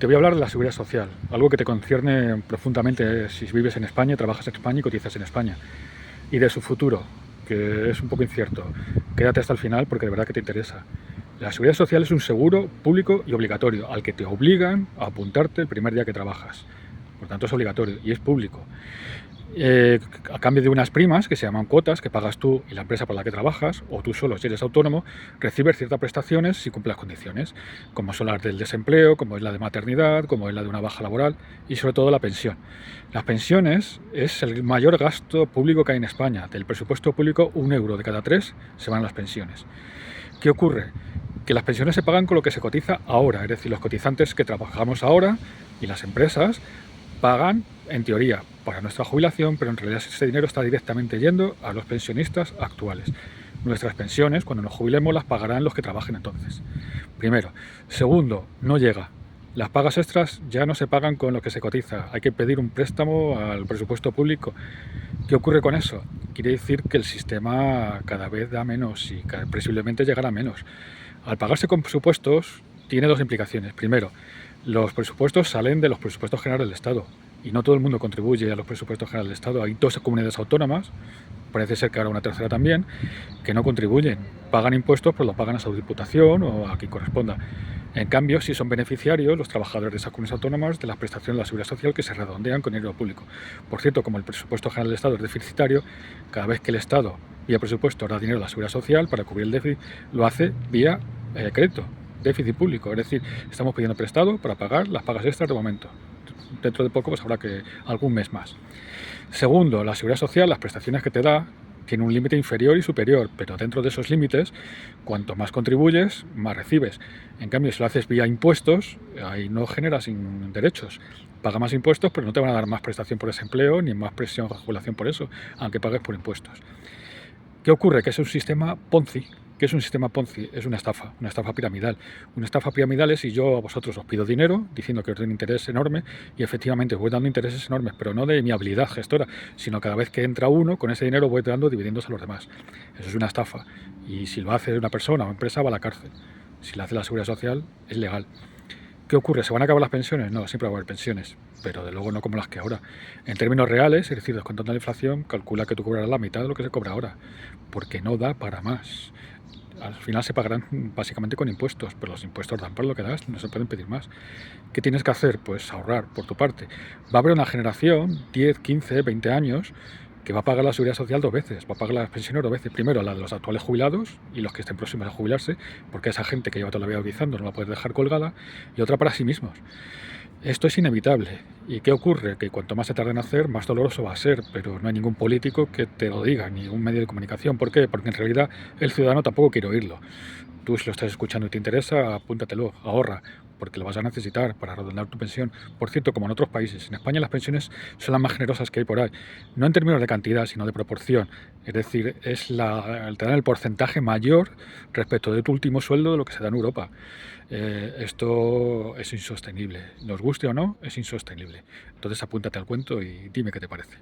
Te voy a hablar de la seguridad social, algo que te concierne profundamente si vives en España, trabajas en España y cotizas en España, y de su futuro, que es un poco incierto. Quédate hasta el final porque de verdad que te interesa. La seguridad social es un seguro público y obligatorio, al que te obligan a apuntarte el primer día que trabajas. Por tanto es obligatorio y es público. A cambio de unas primas que se llaman cuotas, que pagas tú y la empresa por la que trabajas, o tú solo si eres autónomo, recibes ciertas prestaciones si cumples las condiciones, como son las del desempleo, como es la de maternidad, como es la de una baja laboral y sobre todo la pensión. Las pensiones es el mayor gasto público que hay en España. Del presupuesto público, 1 euro de cada 3 se van a las pensiones. ¿Qué ocurre? Que las pensiones se pagan con lo que se cotiza ahora, es decir, los cotizantes que trabajamos ahora y las empresas pagan, en teoría, para nuestra jubilación, pero en realidad ese dinero está directamente yendo a los pensionistas actuales. Nuestras pensiones, cuando nos jubilemos, las pagarán los que trabajen entonces. Primero. Segundo, no llega. Las pagas extras ya no se pagan con lo que se cotiza. Hay que pedir un préstamo al presupuesto público. ¿Qué ocurre con eso? Quiere decir que el sistema cada vez da menos y presumiblemente llegará a menos. Al pagarse con presupuestos, tiene dos implicaciones. Primero, los presupuestos salen de los presupuestos generales del Estado y no todo el mundo contribuye a los presupuestos generales del Estado. Hay 2 comunidades autónomas, parece ser que ahora una tercera también, que no contribuyen. Pagan impuestos, pero los pagan a su diputación o a quien corresponda. En cambio, sí son beneficiarios los trabajadores de esas comunidades autónomas de las prestaciones de la seguridad social que se redondean con dinero público. Por cierto, como el presupuesto general del Estado es deficitario, cada vez que el Estado, vía presupuesto, da dinero a la seguridad social para cubrir el déficit, lo hace vía crédito, déficit público. Es decir, estamos pidiendo prestado para pagar las pagas extras de momento. Dentro de poco pues habrá que algún mes más. Segundo, la seguridad social, las prestaciones que te da, tiene un límite inferior y superior, pero dentro de esos límites, cuanto más contribuyes, más recibes. En cambio, si lo haces vía impuestos, ahí no generas derechos. Paga más impuestos, pero no te van a dar más prestación por desempleo ni más presión de jubilación por eso, aunque pagues por impuestos. ¿Qué ocurre? Que es un sistema Ponzi. ¿Qué es un sistema Ponzi? Es una estafa piramidal. Una estafa piramidal es si yo a vosotros os pido dinero diciendo que os doy un interés enorme y efectivamente os voy dando intereses enormes, pero no de mi habilidad gestora, sino cada vez que entra uno, con ese dinero voy dando dividendos a los demás. Eso es una estafa. Y si lo hace una persona o empresa va a la cárcel. Si lo hace la Seguridad Social es legal. ¿Qué ocurre? ¿Se van a acabar las pensiones? No, siempre va a haber pensiones, pero de luego no como las que ahora. En términos reales, es decir, descontando la inflación, calcula que tú cobrarás la mitad de lo que se cobra ahora, porque no da para más. Al final se pagarán básicamente con impuestos, pero los impuestos dan por lo que das, no se pueden pedir más. ¿Qué tienes que hacer? Pues ahorrar por tu parte. Va a haber una generación, 10, 15, 20 años, que va a pagar la seguridad social 2 veces, va a pagar las pensiones 2 veces. Primero la de los actuales jubilados y los que estén próximos a jubilarse, porque esa gente que lleva toda la vida utilizando no la puedes dejar colgada, y otra para sí mismos. Esto es inevitable. ¿Y qué ocurre? Que cuanto más se tarde en hacer, más doloroso va a ser, pero no hay ningún político que te lo diga, ni un medio de comunicación. ¿Por qué? Porque en realidad el ciudadano tampoco quiere oírlo. Tú, si lo estás escuchando y te interesa, apúntatelo, ahorra, porque lo vas a necesitar para redondar tu pensión. Por cierto, como en otros países, en España las pensiones son las más generosas que hay por ahí. No en términos de cantidad, sino de proporción. Es decir, te dan el porcentaje mayor respecto de tu último sueldo de lo que se da en Europa. Esto es insostenible. Nos guste o no, es insostenible. Entonces apúntate al cuento y dime qué te parece.